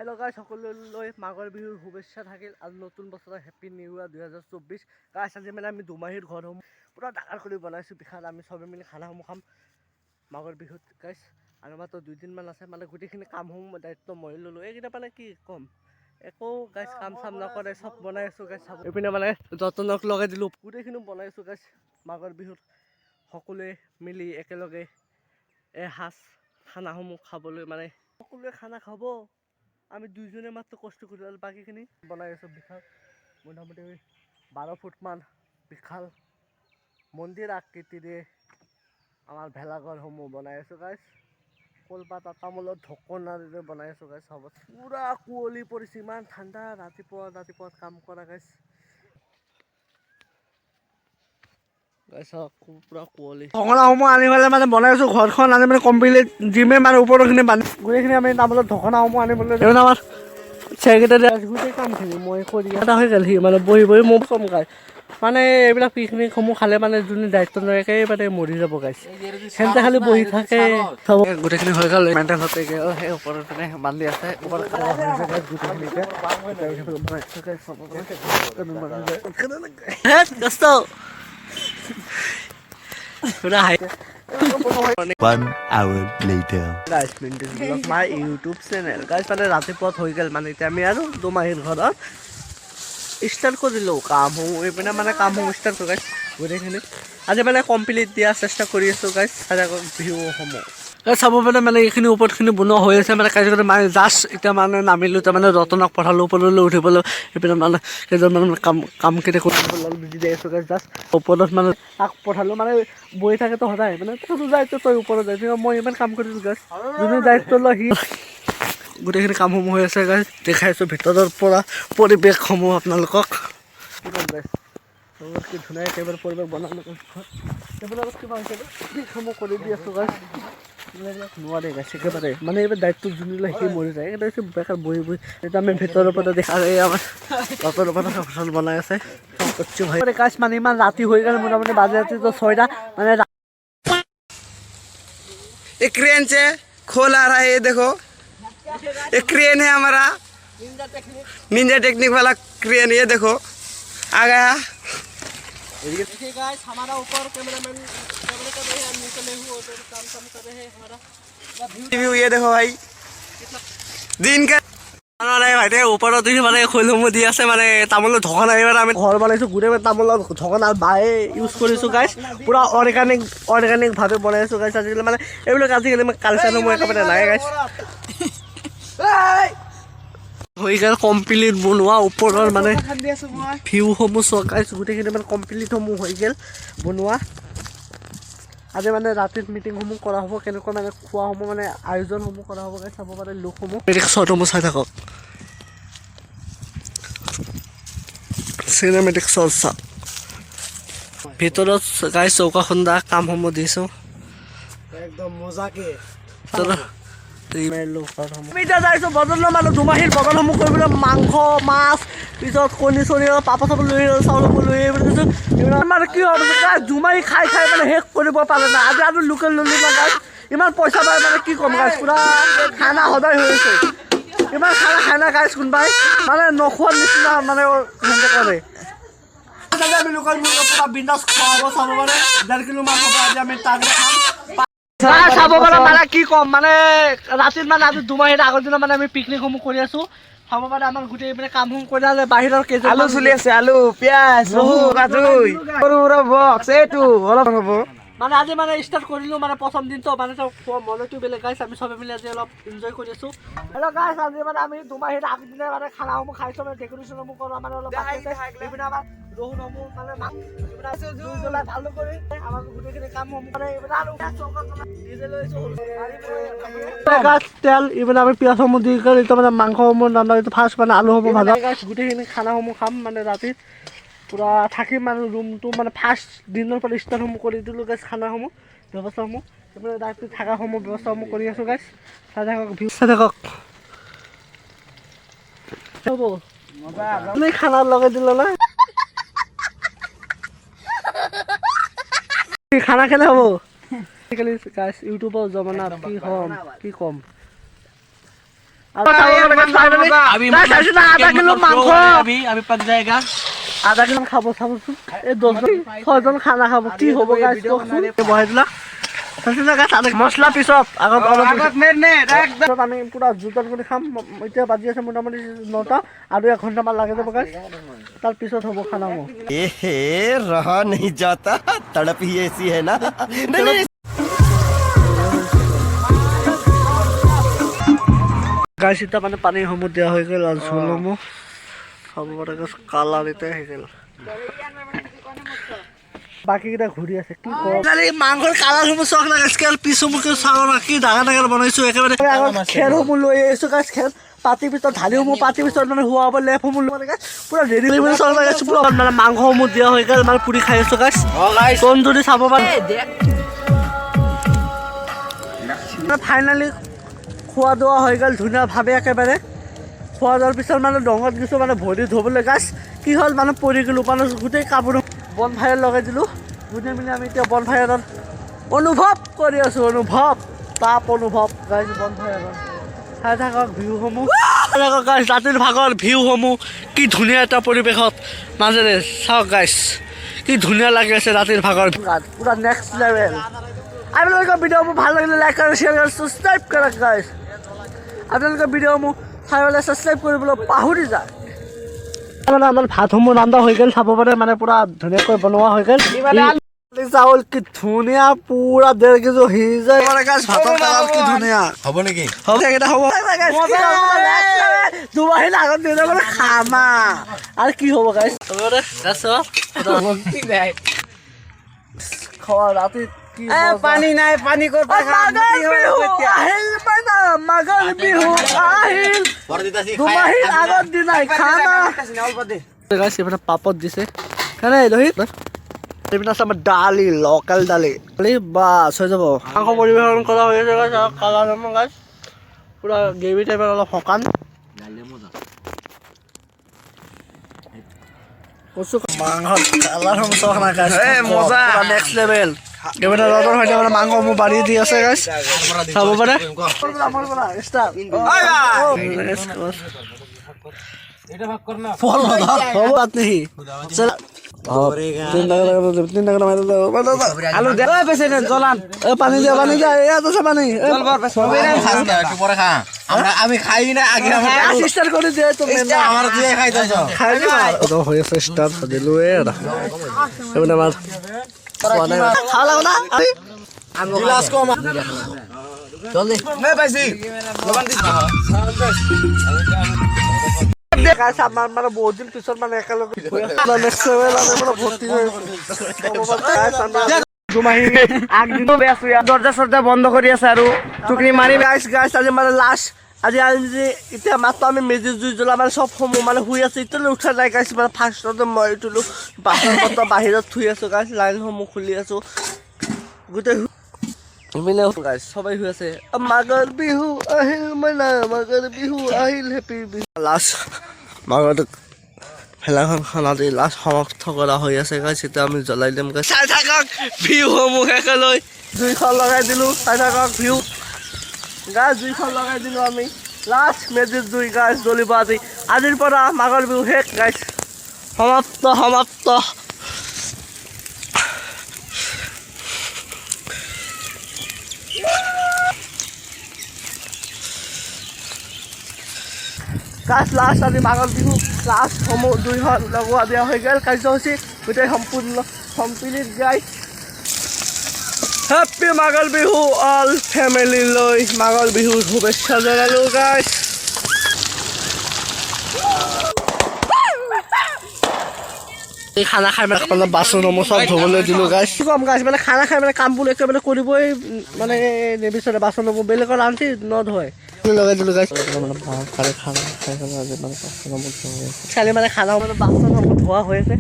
Hello' গাইছ, সকলোলৈ মাঘৰ বিহুৰ শুভেচ্ছা থাকিল আৰু নতুন বছৰৰ হেপী নিউ ইয়াৰ 2024। গাইছ আজি মানে আমি দুমাহীৰ ঘৰসমূহ পুৰা ডাঙৰ কৰি বনাইছোঁ বিশাল। আমি চবে মিলি খানাসমূহ খাম মাঘৰ বিহুত গাইছ। আৰু মাত্ৰ 2 দিনমান আছে, মানে গোটেইখিনি কামসমূহ দায়িত্ব মই ল'লোঁ। এইকেইটা মানে কি ক'ম, একো গাইছ কাম চাম নকৰে, চব বনাই আছোঁ গাইছ। এইপিনে মানে যতনক লগাই দিলোঁ, গোটেইখিনি বনাইছোঁ গাইছ। মাঘৰ বিহুত সকলোৱে মিলি একেলগে এসাঁজ খানাসমূহ খাবলৈ, মানে সকলোৱে খানা খাব। আমি দুইজনে মাত্ৰ কষ্ট কৰি আৰু বাকীখিনি বনাই আছোঁ বিশাল। মোটামুটি 12 ফুটমান বিশাল মন্দিৰ আকৃতিৰে আমাৰ ভেলাঘৰসমূহ বনাই আছোঁ গাইছ। কলপাত তামোলৰ ঢকনাৰে বনাই আছোঁ গাইছ। হ'ব পুৰা কুঁৱলী পৰিছে, ইমান ঠাণ্ডা। ৰাতিপুৱা কাম কৰা গাইছ। পুৰা কুঁৱলী ঢকনাসমূহ আনি পেলাই মানে বনাই আছোঁ। ঘৰখন আনি মানে কমপ্লিট জিমে মানে ওপৰখিনি বান্ধি গোটেইখিনি আমি তামোলৰ ঢকনাসমূহ আনিবলৈ আমাৰ চেকেটাৰী গোটেই কামখিনি মই কৰি এটা হৈ গ'ল। সি মানে বহি মোক কম গাই মানে এইবিলাক পিকনিকসমূহ খালে মানে যোনে দায়িত্ব নলয় একেবাৰে মৰি যাব গাইছ। সেনেতে খালি বহি থাকে। গোটেইখিনি হৈ গ'ল, মেইনটেইন হৈ গ'ল। সেই ওপৰত পিনে বান্ধি আছে, ওপৰত One hour later. Guys, Vintage Vlog, my YouTube channel. Guys, মানে ৰাতিপুৱা হৈ গ'ল, মানে এতিয়া আমি আৰু দুমাহীৰ ঘৰত ষ্টাৰ্ট কৰিলোঁ কামসমূহ। এইপিনে মানে কামসমূহ ষ্টাৰ্ট কৰোঁ গাইছ। গোটেইখিনি আজি মানে কমপ্লিট দিয়াৰ চেষ্টা কৰি আছোঁ গাইছ। বিহুসমূহ চাব পাৰে মানে এইখিনি ওপৰতখিনি বনোৱা হৈ আছে। মানে কাইলৈ মানে জাষ্ট এতিয়া মানে নামিলোঁ, এতিয়া মানে ৰতনক পঠালোঁ ওপৰলৈ উঠিবলৈ। এইপিনে মানে কেইজনমান কামখিনি বিজি যাই আছোঁ গাইছ। জাষ্ট ওপৰত মানে তাক পঠালোঁ, মানে বহি থাকেতো সদায়, মানে তোৰ দায়িত্ব তই ওপৰত যাই, মই ইমান কাম কৰিছোঁ গাইছ। যোনে দায়িত্ব লয় সি। গোটেইখিনি কামসমূহ হৈ আছে গাইছ। দেখাইছোঁ ভিতৰৰ পৰা পৰিৱেশসমূহ আপোনালোকক। কি ধুনীয়া একেবাৰে পৰিৱেশ বনালোঁ এইবিলাক কিবা সমূহ কৰি দি আছোঁ গাইছ। নোৱাৰে গাইছ একেবাৰে, মানে এইবাৰ দায়িত্ব যোনে লয় সি মৰি যায়। এইটো বেকাৰ বহি এতিয়া আমি ভিতৰৰ পৰা দেখা আমাৰ ভিতৰৰ পৰা ফচল বনাই আছে। গাইছ মানে ইমান ৰাতি হৈ গ'ল, মোটামুটি বাজে ৰাতি 6টা। মানে एक क्रेन से खोल आ रहा है, ये देखो एक क्रेन है हमारा निंजा टेक्निक वाला क्रेन। ये देखो आ गया। गाइस हमारा ऊपर कैमरामैन कैमरे कर रहे हैं, निकले हुए तो काम कर रहे हैं हमारा व्यू। ये देखो भाई दिन का ভাইটি ওপৰত উঠি মানে খৈলসমূহ দি আছে, মানে তামোলৰ ঢকনা। এইবাৰ আমি ঘৰ বনাইছোঁ, গোটেই তামোলৰ ঢকনা বায়ে ইউজ কৰিছোঁ গাইছ। পুৰা অৰ্গেনিকভাৱে বনাইছোঁ গাইছ। আজিকালি মানে এইবিলাক আজিকালি কালচাৰসমূহ একেবাৰে নাই গাইছ। হৈ গ'ল কমপ্লিট বনোৱা। ওপৰৰ মানে ভিউসমূহ চোৱা গাইছ। গোটেইখিনি মানে কমপ্লিটসমূহ হৈ গ'ল বনোৱা। আজি মানে ৰাতিত মিটিংসমূহ কৰা হ'ব, কেনেকুৱা মানে খোৱাসমূহ মানে আয়োজনসমূহ কৰা হ'ব গাইছ। চাব পাৰে লোকসমূহ শ্বটসমূহ চাই থাকক। চিনেমেটিক শ্বট চাওক। ভিতৰত গাইছ চৌকা খুন্দা কামসমূহ দিছোঁ একদম মজাকে। আমি এতিয়া যাইছোঁ বজনৰ মানুহ দুমাহীৰ বজনসমূহ কৰিবলৈ। মাংস মাছ পিছত কণী চণী পাপৰ চাপৰ লৈ চাউলসমূহ লৈ আহিছোঁ। মানে কি হ'ব দুমাহী খাই মানে শেষ কৰিব পাৰে নাই। আজি আৰু লোকেল ল'লোঁ না গাইছ। ইমান পইচা পায় মানে কি ক'ম গাইছ। পুৰা খানা সদায় হৈ আছে, ইমান খাই না গাইছ। কোনোবাই মানে নখোৱাৰ নিচিনা মানে সেনেকৈ কৰে। আমি লোকেল মুৰ্গী পুৰা বিন্দাছ খোৱাব চাব পাৰে। 1.5 কিলো মাংস আজি আমি তাত খাম। চাব পাৰে মানে কি ক'ম, মানে ৰাতিত মানে আজি দুমাহীৰ আগৰ দিনা মানে আমি পিকনিকসমূহ কৰি আছোঁ। চাব পাৰে আমাৰ গোটেই মানে কামসমূহ কৰি আছে। বাহিৰৰ কেইজন আলু চলি আছে, আলু পিঁয়াজ ৰাজুই সৰু সৰু বক্স এইটো অলপ হ'ব। মানে আজি মানে ষ্টাৰ্ট কৰিলোঁ, মানে প্ৰথম দিনটো মানে মনতো বেলেগ গাইছ। আমি চবে মিলি আজি অলপ এনজয় কৰি আছোঁ। হেল্ল' গাইছ, আজি মানে আমি দুমাহীৰ আগদিনা মানে খানাসমূহ খাইছোঁ, মানে ডেক'ৰেশ্যনসমূহ কৰা মানে অলপ এইপিনে আমাৰ ৰহুনসমূহ মানে ভালো কৰি আমাৰ গোটেইখিনি কামসমূহ কৰে। তেল এইপিনে আমি পিঁয়াজসমূহ দি কৰি মানে মাংসসমূহ ৰান্ধা ফাৰ্ষ্ট মানে আলুসমূহ ভাজা গাইছ। গোটেইখিনি খানাসমূহ খাম মানে ৰাতি পুৰা থাকিম মানে ৰুমটো মানে ফাৰ্ষ্ট দিনৰ পৰা ষ্টাৰ্টসমূহ কৰি দিলোঁ গাইছ। খানাসমূহ ব্যৱস্থাসমূহ এইপিনে ৰাতি থকাসমূহ ব্যৱস্থাসমূহ কৰি আছোঁ গাইছ। চাই থাকক ভিউ চাই থাকক। হ'ব খানা লগাই দিলে না খানা খেলে হ'ব। আজিকালি গাইছ ইউটিউবৰ জমানাত কি ক'ম আধা কিলো মাংস अभी पक जाएगा আধা কিলো খাব চাবচোন এই 10জন খানা খাব কি হ'ব গাইছ বহাই দিলা মছলা পিছত আগত আমি পুৰা জোতাত কৰি খাম এতিয়া বাজি আছে মোটামুটি 9টা আৰু 1 ঘণ্টামান লাগে যাব গাইছ তাৰ পিছত হ'ব খানা মোৰ ए रहा नहीं जाता तड़प ही ऐसी है ना नहीं গাইছ এতিয়া মানে পানীসমূহ দিয়া হৈ গ'ল আৰু ঝোলসমূহ খাব পৰা গছ কালাৰ এতিয়া হৈ গ'ল বাকী কেইটা ঘূৰি আছে কি মাংসৰ কালাৰসমূহ চখ না স্কেল পিছসমূহ চাওঁ না কি ডাঙৰ ডাঙৰ বনাইছোঁ একেবাৰে খেৰসমূহ লৈ আহিছোঁ গাছ খেৰ পাতি পিছত ঢালিসমূহ পাতি পিছত মানে হোৱাব লেপসমূহ লৈ গাছ পুৰা ৰেডি লৈ চখ লগাইছোঁ পুৰা মানে মাংসসমূহ দিয়া হৈ গ'ল মানে পুৰি খাই আছোঁ গাছ কোন যদি চাব পাৰে ফাইনেলি খোৱা দোৱা হৈ গ'ল ধুনীয়াভাৱে একেবাৰে খোৱা যোৱাৰ পিছত মানে ডঙত গৈছোঁ মানে ভৰি ধুবলৈ গাছ কি হ'ল মানে পৰি গ'লোঁ মানে গোটেই কাপোৰ বন ফায়াৰ লগাই দিলোঁ গোটেই মিলি আমি এতিয়া বন ফায়াৰত অনুভৱ কৰি আছোঁ তাপ অনুভৱ গাইছ বন ফায়াৰত চাই থাকক ভিউসমূহ গাইছ ৰাতিৰ ভাগৰ ভিউসমূহ কি ধুনীয়া এটা পৰিৱেশত মাজেৰে চাওক গাইছ কি ধুনীয়া লাগি আছে ৰাতিৰ ভাগৰ পুৰা নেক্সট লেভেল আপোনালোকৰ ভিডিঅ'বোৰ ভাল লাগিলে লাইক আৰু শ্বেয়াৰ আৰু ছাবস্ক্ৰাইব কৰক গাইছ আপোনালোকৰ ভিডিঅ'সমূহ চাই পেলাই ছাবস্ক্ৰাইব কৰিবলৈ পাহৰি যায় মানে আমাৰ ভাতসমূহ ৰন্ধা হৈ গ'ল চাব পাৰে মানে পুৰা ধুনীয়াকৈ বনোৱা হৈ গ'ল চাউল কি ধুনীয়া পুৰা 1.5 কেজি সিজাই ভাতৰ কালাৰ কি ধুনীয়া হ'ব নেকি হ'ব দুমাহীৰ আগত দিলে মানে খামা আৰু কি হ'ব গাইছ খোৱা ৰাতি পানী নাই পানী ক'ত মাঘৰ বিহু আহিল দুমাহীৰ আগত দিনাই খানা এইপিনে পাপত দিছে কেনে লোহিত এইপিনে আছে আমাৰ দালি লোকেল দালি বাছ হৈ যাব মাংস পৰিৱেশন কৰা হৈ আছে কালাৰ গাছ পুৰা গ্ৰেভি টাইপৰ অলপ শুকান মাংস কালাৰ মজা নেক্সট লেভেল এইপিনে ৰদৰ সৈতে মানে মাংসসমূহ বাঢ়ি দি আছে গাইছ চাব পাৰে পানী দিয়া ইয়াত আছে পানী আমি খাই না আগে ষ্টাৰ্ট কৰি দিয়ে তুমি আমাৰ দিয়ে খাইতেছ খাই দিবা হৈ আছে ষ্টাৰ্ট দিলো এইপিনে আমাৰ খাওয়া লাগো না গিলাস কম জলদি নে পাইছি লবণ দিছ গাইছ আমাৰ মানে বহুত দিন পিছত মানে একেলগে নেক্সট লেভেল আমি মানে ভৰ্তি হৈ দৰ্জা চৰ্জা বন্ধ কৰি আছে আৰু টুকৰি মাৰি গাইছ আজি মানে লাষ্ট আজি এতিয়া মাত্ৰ আমি মেজি জুই জ্বলা মানে চব সমূহ মানে শুই আছে এতিয়ালৈ উঠা নাই গাইছ মানে ফাৰ্ষ্টতে মই উঠিলোঁ বাচন বৰ্তন বাহিৰত থৈ আছোঁ গাইছ লাইনসমূহ খুলি আছোঁ গোটেই মিলে গাইছ সবাই শুই আছে মাঘৰ বিহু আহিল মাইনা মাঘৰ বিহু আহিল হেপী বিহু লাষ্ট মাঘৰ ভেলাখন খানা দি লাষ্ট সমাপ্ত কৰা হৈ আছে গাইছ এতিয়া আমি জ্বলাই দিম গাইছ চাই থাকক ভিউসমূহ একেলৈ জুইখন লগাই দিলোঁ চাই থাকক ভিউ গাছ জুইখন লগাই দিলোঁ আমি লাষ্ট মেজিৰ জুই গাছ জ্বলিব আজিৰ পৰা মাঘৰ বিহু শেষ গাইছ সমাপ্ত গাছ লাষ্ট আজি মাঘৰ বিহু লাষ্টসমূহ জুইখন লগোৱা দিয়া হৈ গ'ল কাৰ্যসূচী গোটেই সম্পূৰ্ণ কমপ্লিট গাইছ হেপী মাঘৰ বিহু অল ফেমিলিলৈ মাঘৰ বিহুৰ শুভেচ্ছা জনালোঁ গাইছ খানা খাই মানে অলপ বাচনসমূহ চব ধুবলৈ দিলোঁ গাইছ কম গাইছ মানে খানা খাই মানে কামবোৰ একেবাৰে কৰিবই মানে নিবিচাৰে বাচনসমূহ বেলেগৰ আনকি নধয় লগাই দিলোঁ গাইছ মানে খানা খাই চালি মানে খানা মানে বাচনসমূহ ধোৱা হৈ আছে